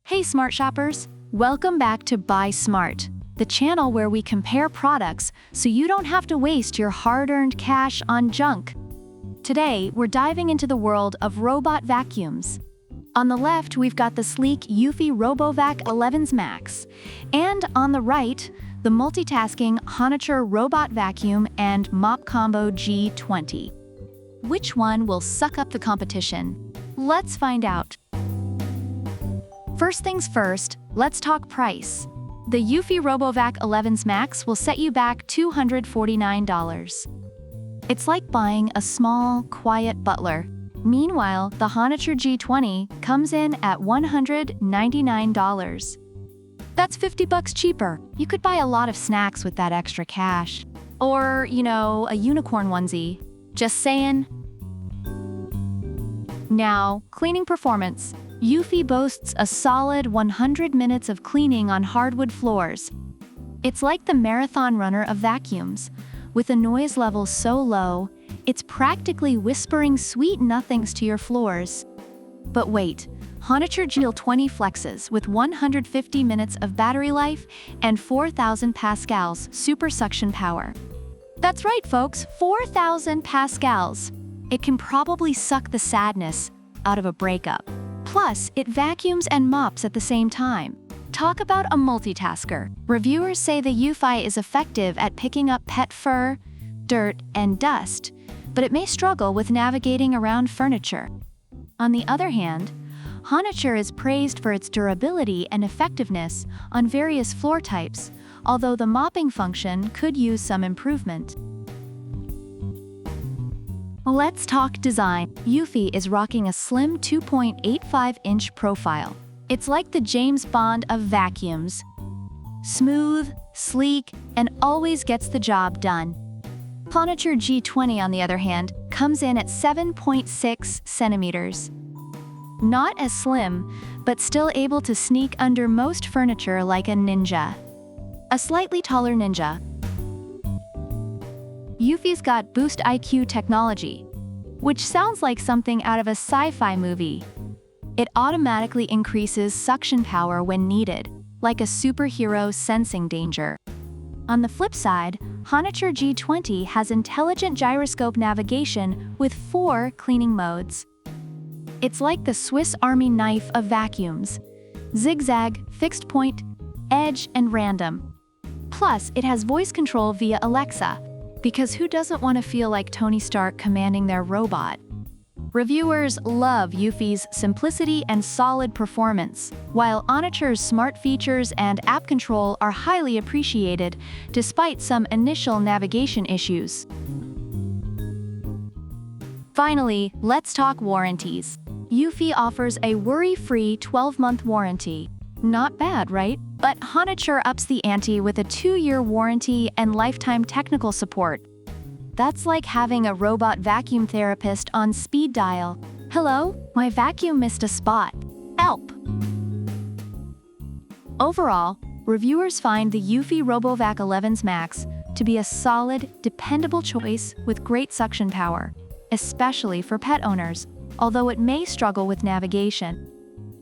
Hey smart shoppers, welcome back to Buy Smart, the channel where we compare products so you don't have to waste your hard-earned cash on junk. Today, we're diving into the world of robot vacuums. On the left, we've got the sleek eufy RoboVac 11s Max, and on the right, the multitasking HONITURE Robot Vacuum and Mop Combo G20. Which one will suck up the competition? Let's find out. First things first, let's talk price. The eufy RoboVac 11s Max will set you back $249. It's like buying a small, quiet butler. Meanwhile, the HONITURE G20 comes in at $199. That's $50 cheaper. You could buy a lot of snacks with that extra cash. Or, a unicorn onesie. Just saying. Now, cleaning performance. eufy boasts a solid 100 minutes of cleaning on hardwood floors. It's like the marathon runner of vacuums. With a noise level so low, it's practically whispering sweet nothings to your floors. But wait, HONITURE G20 flexes with 150 minutes of battery life and 4,000 pascals super suction power. That's right, folks, 4,000 pascals. It can probably suck the sadness out of a breakup. Plus, it vacuums and mops at the same time. Talk about a multitasker. Reviewers say the eufy is effective at picking up pet fur, dirt, and dust, but it may struggle with navigating around furniture. On the other hand, HONITURE is praised for its durability and effectiveness on various floor types, although the mopping function could use some improvement. Let's talk design. eufy is rocking a slim 2.85-inch profile. It's like the James Bond of vacuums. Smooth, sleek, and always gets the job done. HONITURE G20, on the other hand, comes in at 7.6 centimeters. Not as slim, but still able to sneak under most furniture like a ninja. A slightly taller ninja. eufy's got Boost IQ technology, which sounds like something out of a sci-fi movie. It automatically increases suction power when needed, like a superhero sensing danger. On the flip side, HONITURE G20 has intelligent gyroscope navigation with 4 cleaning modes. It's like the Swiss Army knife of vacuums: zigzag, fixed point, edge, and random. Plus, it has voice control via Alexa, because who doesn't want to feel like Tony Stark commanding their robot? Reviewers love eufy's simplicity and solid performance, while HONITURE's smart features and app control are highly appreciated, despite some initial navigation issues. Finally, let's talk warranties. eufy offers a worry-free 12-month warranty. Not bad, right? But HONITURE ups the ante with a 2-year warranty and lifetime technical support. That's like having a robot vacuum therapist on speed dial. Hello, my vacuum missed a spot. Help! Overall, reviewers find the eufy RoboVac 11s Max to be a solid, dependable choice with great suction power, especially for pet owners, although it may struggle with navigation.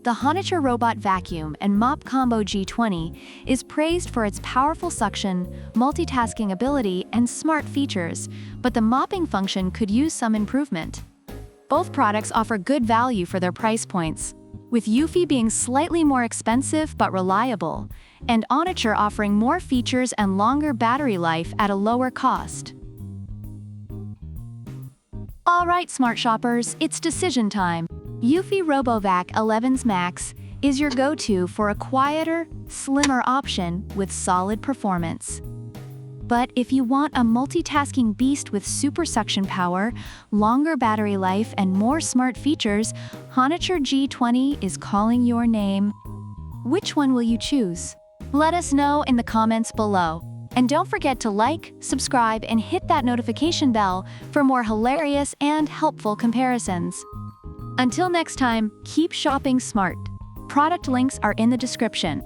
The HONITURE Robot Vacuum and Mop Combo G20 is praised for its powerful suction, multitasking ability, and smart features, but the mopping function could use some improvement. Both products offer good value for their price points, with eufy being slightly more expensive but reliable, and HONITURE offering more features and longer battery life at a lower cost. All right, smart shoppers, it's decision time. eufy RoboVac 11s Max is your go-to for a quieter, slimmer option with solid performance. But if you want a multitasking beast with super suction power, longer battery life, and more smart features, HONITURE G20 is calling your name. Which one will you choose? Let us know in the comments below. And don't forget to like, subscribe, and hit that notification bell for more hilarious and helpful comparisons. Until next time, keep shopping smart. Product links are in the description.